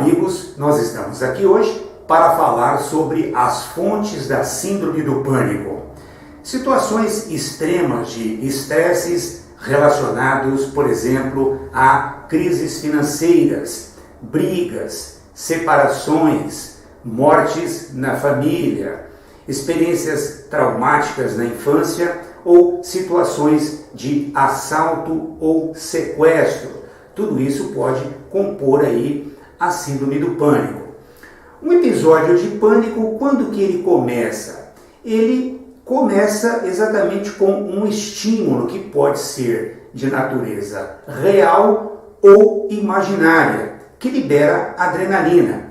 amigos, nós estamos aqui hoje para falar sobre as fontes da síndrome do pânico. Situações extremas de estresses relacionados, por exemplo, a crises financeiras, brigas, separações, mortes na família, experiências traumáticas na infância ou situações de assalto ou sequestro. Tudo isso pode compor aí a síndrome do pânico. Um episódio de pânico, quando que ele começa? Ele começa exatamente com um estímulo que pode ser de natureza real ou imaginária, que libera adrenalina.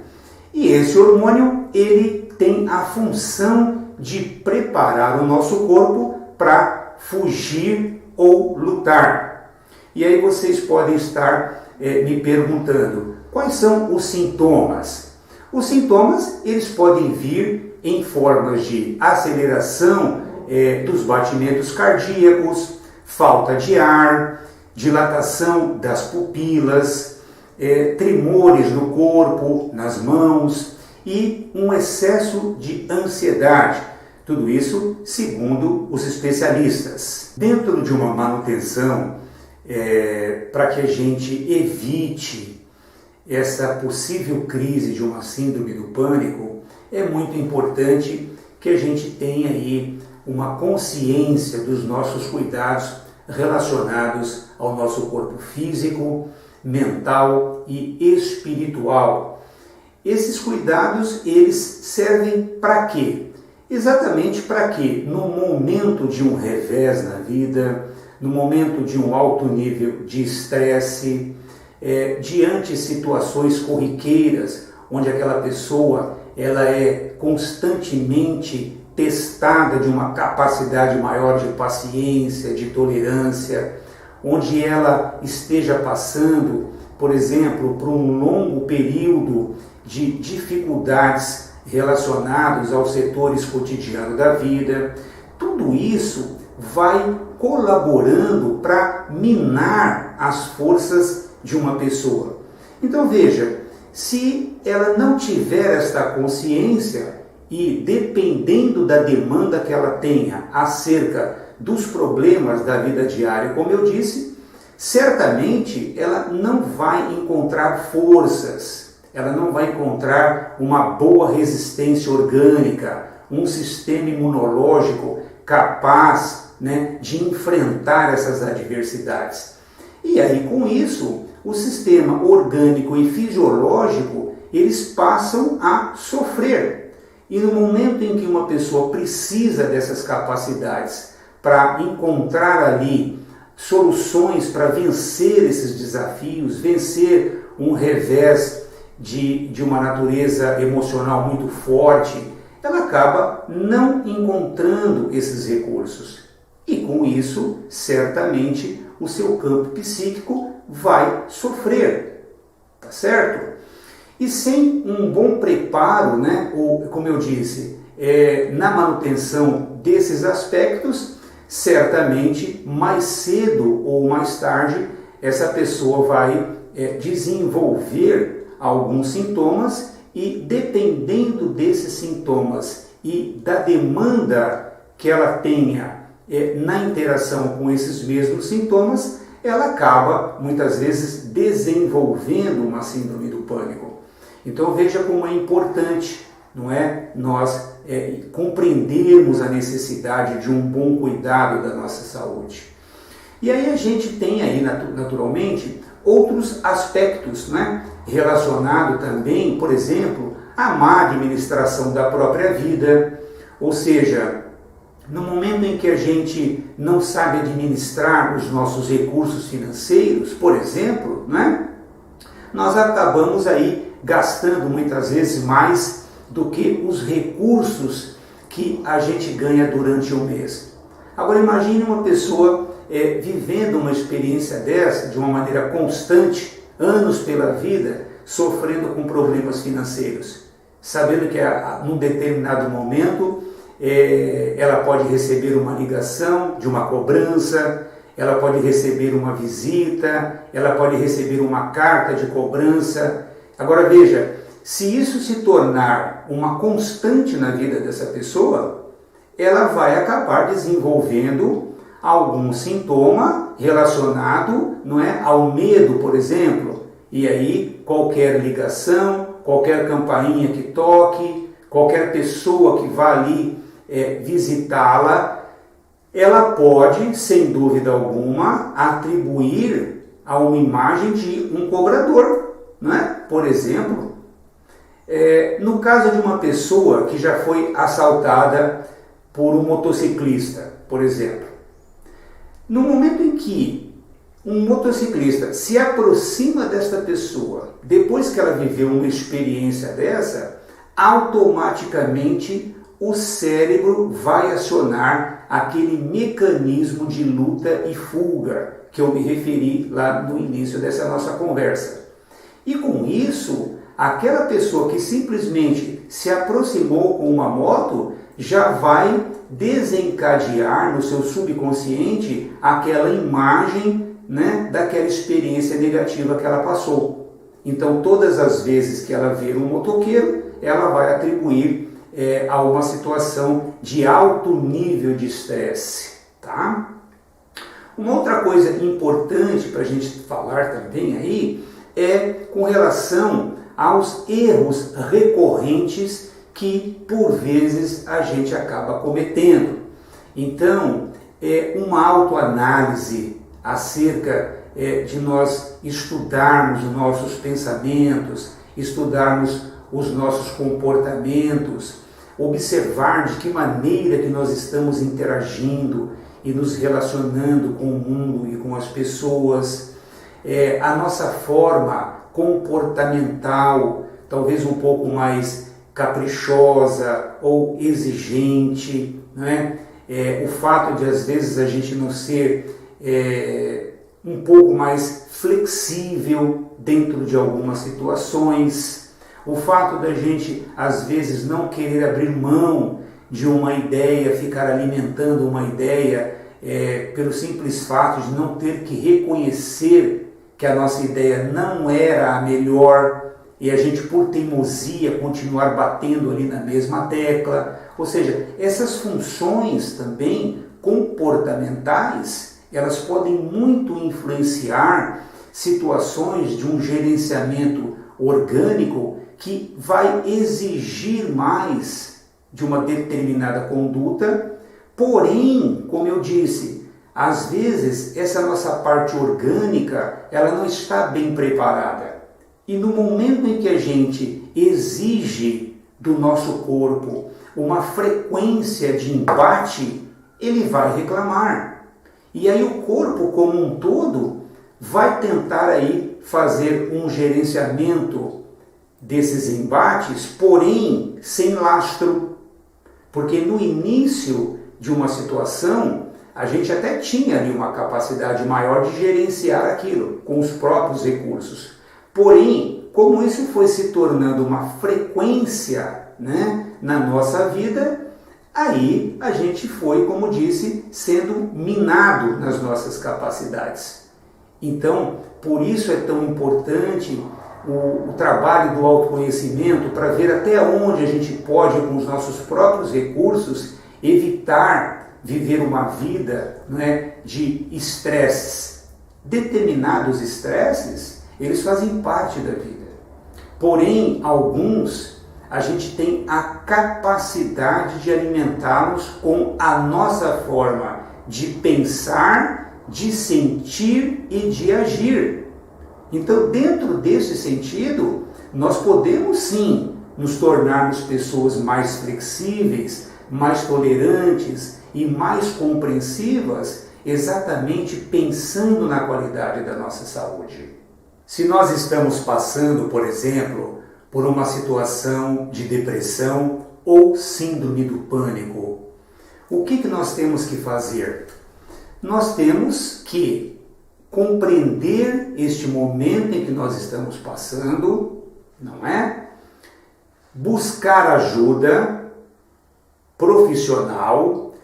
E esse hormônio, ele tem a função de preparar o nosso corpo para fugir ou lutar. E aí vocês podem estar me perguntando, quais são os sintomas? Os sintomas, eles podem vir em formas de aceleração dos batimentos cardíacos, falta de ar, dilatação das pupilas, tremores no corpo, nas mãos e um excesso de ansiedade. Tudo isso segundo os especialistas. Dentro de uma manutenção, para que a gente evite essa possível crise de uma síndrome do pânico, é muito importante que a gente tenha aí uma consciência dos nossos cuidados relacionados ao nosso corpo físico, mental e espiritual. Esses cuidados, eles servem para quê? Exatamente para que no momento de um revés na vida, no momento de um alto nível de estresse, diante de situações corriqueiras, onde aquela pessoa ela é constantemente testada de uma capacidade maior de paciência, de tolerância, onde ela esteja passando, por exemplo, por um longo período de dificuldades relacionados aos setores cotidianos da vida, tudo isso vai colaborando para minar as forças de uma pessoa. Então veja, se ela não tiver esta consciência e dependendo da demanda que ela tenha acerca dos problemas da vida diária, como eu disse, certamente ela não vai encontrar forças, ela não vai encontrar uma boa resistência orgânica, um sistema imunológico capaz, de enfrentar essas adversidades. E aí, com isso, o sistema orgânico e fisiológico, eles passam a sofrer. E no momento em que uma pessoa precisa dessas capacidades para encontrar ali soluções para vencer esses desafios, vencer um revés de uma natureza emocional muito forte, ela acaba não encontrando esses recursos. E com isso, certamente, o seu campo psíquico vai sofrer, tá certo? E sem um bom preparo, ou, como eu disse, na manutenção desses aspectos, certamente, mais cedo ou mais tarde, essa pessoa vai desenvolver alguns sintomas e, dependendo desses sintomas e da demanda que ela tenha na interação com esses mesmos sintomas, ela acaba, muitas vezes, desenvolvendo uma síndrome do pânico. Então veja como é importante, não é, nós compreendermos a necessidade de um bom cuidado da nossa saúde. E aí a gente tem aí, naturalmente, outros aspectos, relacionados também, por exemplo, à má administração da própria vida, ou seja, no momento em que a gente não sabe administrar os nossos recursos financeiros, por exemplo, nós acabamos aí gastando muitas vezes mais do que os recursos que a gente ganha durante o mês. Agora imagine uma pessoa vivendo uma experiência dessa de uma maneira constante, anos pela vida, sofrendo com problemas financeiros, sabendo que num determinado momento ela pode receber uma ligação de uma cobrança, ela pode receber uma visita, ela pode receber uma carta de cobrança Agora veja, se isso se tornar uma constante na vida dessa pessoa, ela vai acabar desenvolvendo algum sintoma relacionado, não é, ao medo, por exemplo. E aí qualquer ligação, qualquer campainha que toque, qualquer pessoa que vá ali visitá-la, ela pode, sem dúvida alguma, atribuir a uma imagem de um cobrador, não é? Por exemplo, no caso de uma pessoa que já foi assaltada por um motociclista, por exemplo, no momento em que um motociclista se aproxima desta pessoa, depois que ela viveu uma experiência dessa, automaticamente o cérebro vai acionar aquele mecanismo de luta e fuga que eu me referi lá no início dessa nossa conversa. E com isso, aquela pessoa que simplesmente se aproximou com uma moto já vai desencadear no seu subconsciente aquela imagem, né, daquela experiência negativa que ela passou. Então, todas as vezes que ela ver um motoqueiro, ela vai atribuir a uma situação de alto nível de estresse, tá? Uma outra coisa importante para a gente falar também aí é com relação aos erros recorrentes que por vezes a gente acaba cometendo. Então, uma autoanálise acerca de nós estudarmos os nossos pensamentos, estudarmos os nossos comportamentos, observar de que maneira que nós estamos interagindo e nos relacionando com o mundo e com as pessoas, a nossa forma comportamental, talvez um pouco mais caprichosa ou exigente, né? O fato de às vezes a gente não ser um pouco mais flexível dentro de algumas situações, o fato da gente às vezes não querer abrir mão de uma ideia, ficar alimentando uma ideia pelo simples fato de não ter que reconhecer que a nossa ideia não era a melhor e a gente, por teimosia, continuar batendo ali na mesma tecla. Ou seja, essas funções também comportamentais, elas podem muito influenciar situações de um gerenciamento orgânico que vai exigir mais de uma determinada conduta, porém, como eu disse, às vezes essa nossa parte orgânica, ela não está bem preparada. E no momento em que a gente exige do nosso corpo uma frequência de embate, ele vai reclamar. E aí o corpo como um todo vai tentar aí fazer um gerenciamento desses embates, porém sem lastro. Porque no início de uma situação, a gente até tinha ali uma capacidade maior de gerenciar aquilo com os próprios recursos. Porém, como isso foi se tornando uma frequência, né, na nossa vida, aí a gente foi, como disse, sendo minado nas nossas capacidades. Então, por isso é tão importante o trabalho do autoconhecimento, para ver até onde a gente pode, com os nossos próprios recursos, evitar viver uma vida, não é, de estresses. Determinados estresses, eles fazem parte da vida. Porém, alguns, a gente tem a capacidade de alimentá-los com a nossa forma de pensar, de sentir e de agir. Então, dentro desse sentido, nós podemos sim nos tornarmos pessoas mais flexíveis, mais tolerantes e mais compreensivas, exatamente pensando na qualidade da nossa saúde. Se nós estamos passando, por exemplo, por uma situação de depressão ou síndrome do pânico, o que nós temos que fazer? Nós temos que compreender este momento em que nós estamos passando, não é? Buscar ajuda profissional,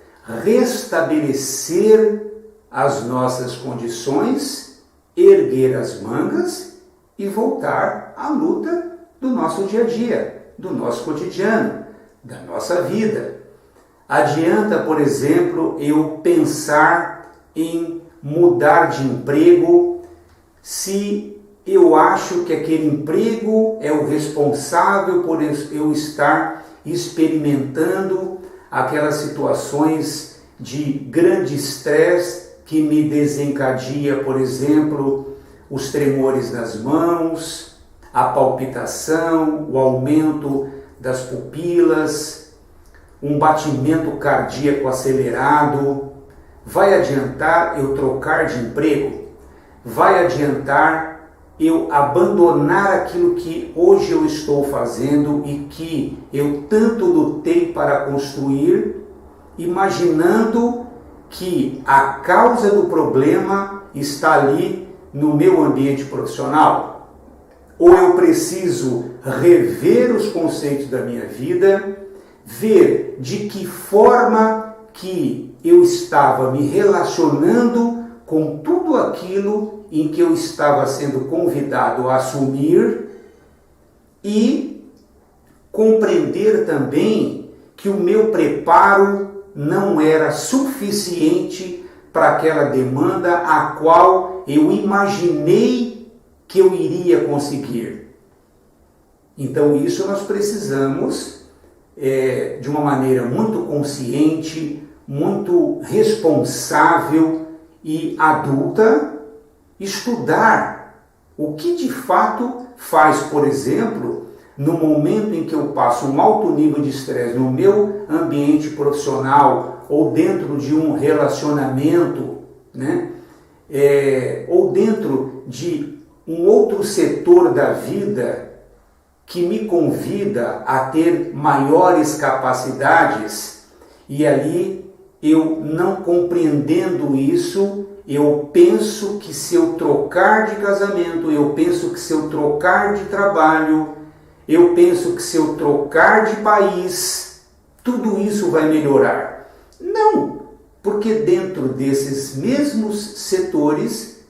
restabelecer as nossas condições, erguer as mangas e voltar à luta nosso dia a dia, do nosso cotidiano, da nossa vida. Adianta, por exemplo, eu pensar em mudar de emprego se eu acho que aquele emprego é o responsável por eu estar experimentando aquelas situações de grande estresse que me desencadeia, por exemplo, os tremores nas mãos, a palpitação, o aumento das pupilas, um batimento cardíaco acelerado. Vai adiantar eu trocar de emprego? Vai adiantar eu abandonar aquilo que hoje eu estou fazendo e que eu tanto lutei para construir, imaginando que a causa do problema está ali no meu ambiente profissional? Ou eu preciso rever os conceitos da minha vida, ver de que forma que eu estava me relacionando com tudo aquilo em que eu estava sendo convidado a assumir e compreender também que o meu preparo não era suficiente para aquela demanda a qual eu imaginei que eu iria conseguir. Então isso nós precisamos, de uma maneira muito consciente, muito responsável e adulta, estudar o que de fato faz, por exemplo, no momento em que eu passo um alto nível de estresse no meu ambiente profissional ou dentro de um relacionamento, né? Ou dentro de um outro setor da vida que me convida a ter maiores capacidades, e ali eu não compreendendo isso, eu penso que se eu trocar de casamento, eu penso que se eu trocar de trabalho, eu penso que se eu trocar de país, tudo isso vai melhorar. Não, porque dentro desses mesmos setores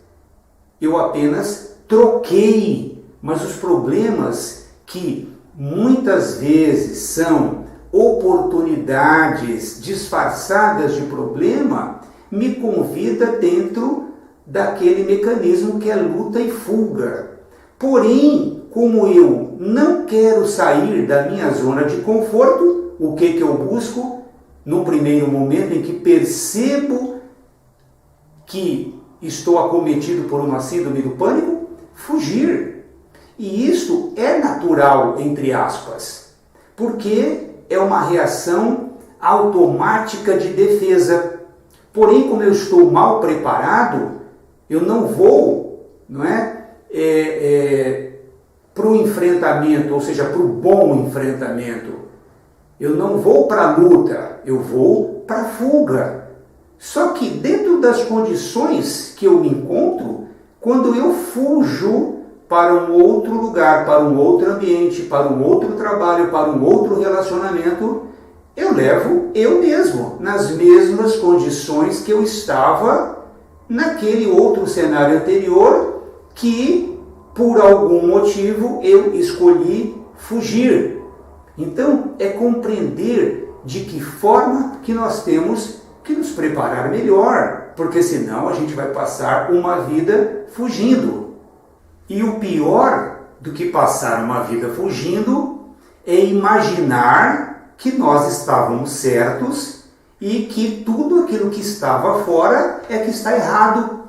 eu apenas troquei, mas os problemas que muitas vezes são oportunidades disfarçadas de problema, me convida dentro daquele mecanismo que é luta e fuga. Porém, como eu não quero sair da minha zona de conforto, o que eu busco? No primeiro momento em que percebo que estou acometido por uma síndrome do pânico, fugir. E isso é natural, entre aspas, porque é uma reação automática de defesa. Porém, como eu estou mal preparado, eu não vou, para o enfrentamento, ou seja, para o bom enfrentamento. Eu não vou para a luta, eu vou para a fuga. Só que dentro das condições que eu me encontro, quando eu fujo para um outro lugar, para um outro ambiente, para um outro trabalho, para um outro relacionamento, eu levo eu mesmo nas mesmas condições que eu estava naquele outro cenário anterior que, por algum motivo, eu escolhi fugir. Então, é compreender de que forma que nós temos que nos preparar melhor, porque senão a gente vai passar uma vida fugindo. E o pior do que passar uma vida fugindo é imaginar que nós estávamos certos e que tudo aquilo que estava fora é que está errado.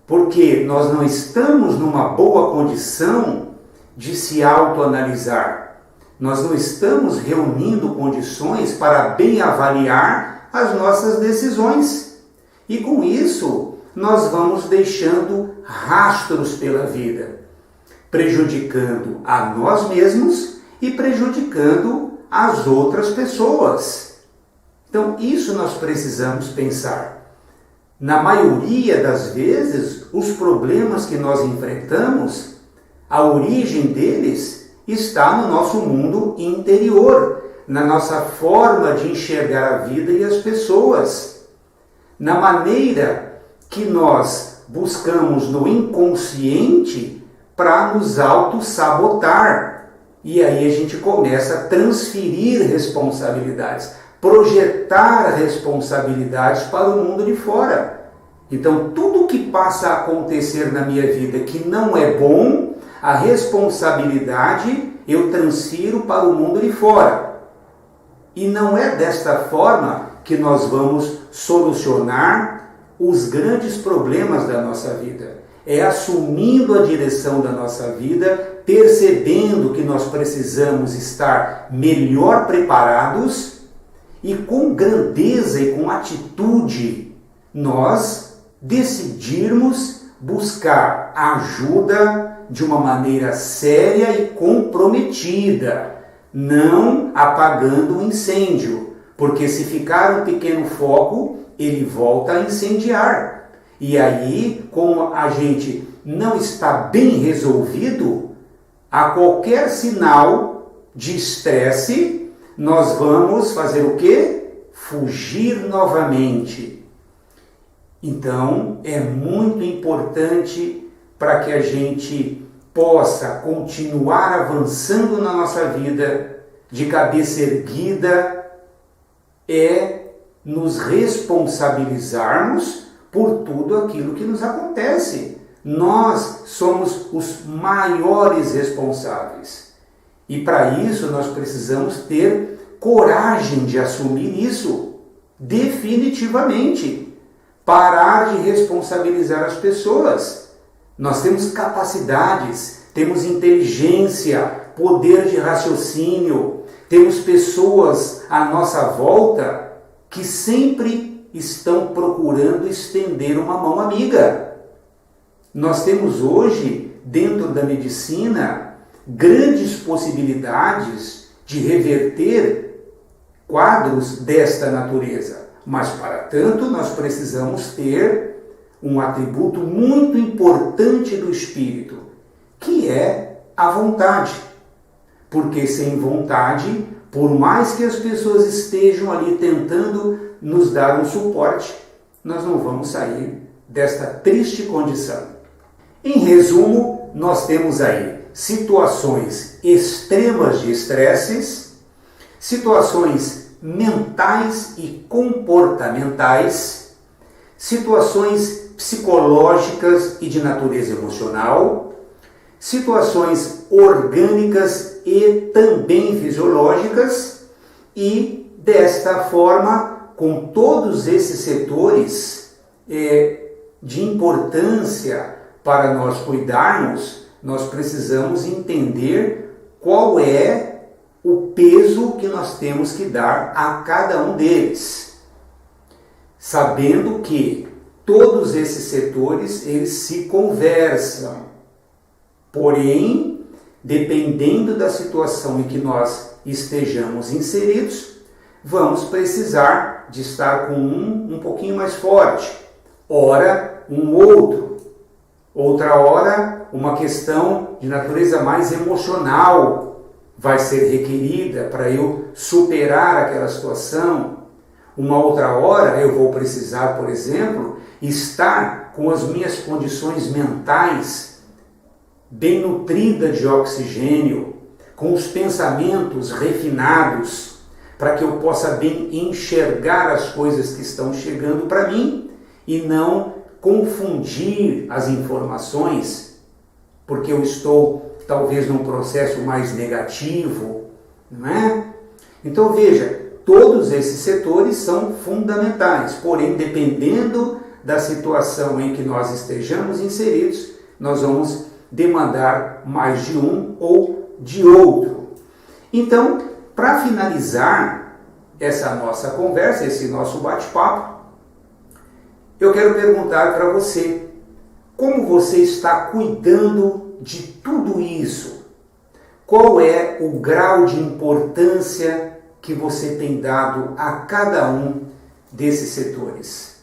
Porque nós não estamos numa boa condição de se autoanalisar. Nós não estamos reunindo condições para bem avaliar as nossas decisões. E com isso, nós vamos deixando rastros pela vida, prejudicando a nós mesmos e prejudicando as outras pessoas. Então, isso nós precisamos pensar. Na maioria das vezes, os problemas que nós enfrentamos, a origem deles está no nosso mundo interior, na nossa forma de enxergar a vida e as pessoas, na maneira que nós buscamos no inconsciente para nos auto-sabotar. E aí a gente começa a transferir responsabilidades, projetar responsabilidades para o mundo de fora. Então, tudo que passa a acontecer na minha vida que não é bom, a responsabilidade eu transfiro para o mundo de fora. E não é desta forma que nós vamos solucionar os grandes problemas da nossa vida. É assumindo a direção da nossa vida, percebendo que nós precisamos estar melhor preparados e com grandeza e com atitude nós decidirmos buscar ajuda de uma maneira séria e comprometida, não apagando o incêndio, porque se ficar um pequeno foco, ele volta a incendiar. E aí, como a gente não está bem resolvido, a qualquer sinal de estresse, nós vamos fazer o quê? Fugir novamente. Então, é muito importante para que a gente possa continuar avançando na nossa vida de cabeça erguida, é nos responsabilizarmos por tudo aquilo que nos acontece. Nós somos os maiores responsáveis. E para isso nós precisamos ter coragem de assumir isso, definitivamente. Parar de responsabilizar as pessoas. Nós temos capacidades, temos inteligência, poder de raciocínio, temos pessoas à nossa volta que sempre estão procurando estender uma mão amiga. Nós temos hoje, dentro da medicina, grandes possibilidades de reverter quadros desta natureza. Mas, para tanto, nós precisamos ter um atributo muito importante do espírito, que é a vontade. Porque sem vontade, por mais que as pessoas estejam ali tentando nos dar um suporte, nós não vamos sair desta triste condição. Em resumo, nós temos aí situações extremas de estresses, situações mentais e comportamentais, situações psicológicas e de natureza emocional, situações orgânicas e também fisiológicas, e desta forma, com todos esses setores de importância para nós cuidarmos, nós precisamos entender qual é o peso que nós temos que dar a cada um deles, sabendo que todos esses setores eles se conversam, porém, dependendo da situação em que nós estejamos inseridos, vamos precisar de estar com um pouquinho mais forte, ora um outro, outra hora uma questão de natureza mais emocional vai ser requerida para eu superar aquela situação. Uma outra hora eu vou precisar, por exemplo, estar com as minhas condições mentais bem nutridas de oxigênio, com os pensamentos refinados, para que eu possa bem enxergar as coisas que estão chegando para mim e não confundir as informações, porque eu estou talvez num processo mais negativo, não é? Então veja, todos esses setores são fundamentais, porém dependendo da situação em que nós estejamos inseridos, nós vamos demandar mais de um ou de outro. Então, para finalizar essa nossa conversa, esse nosso bate-papo, eu quero perguntar para você, como você está cuidando de tudo isso? Qual é o grau de importância que você tem dado a cada um desses setores?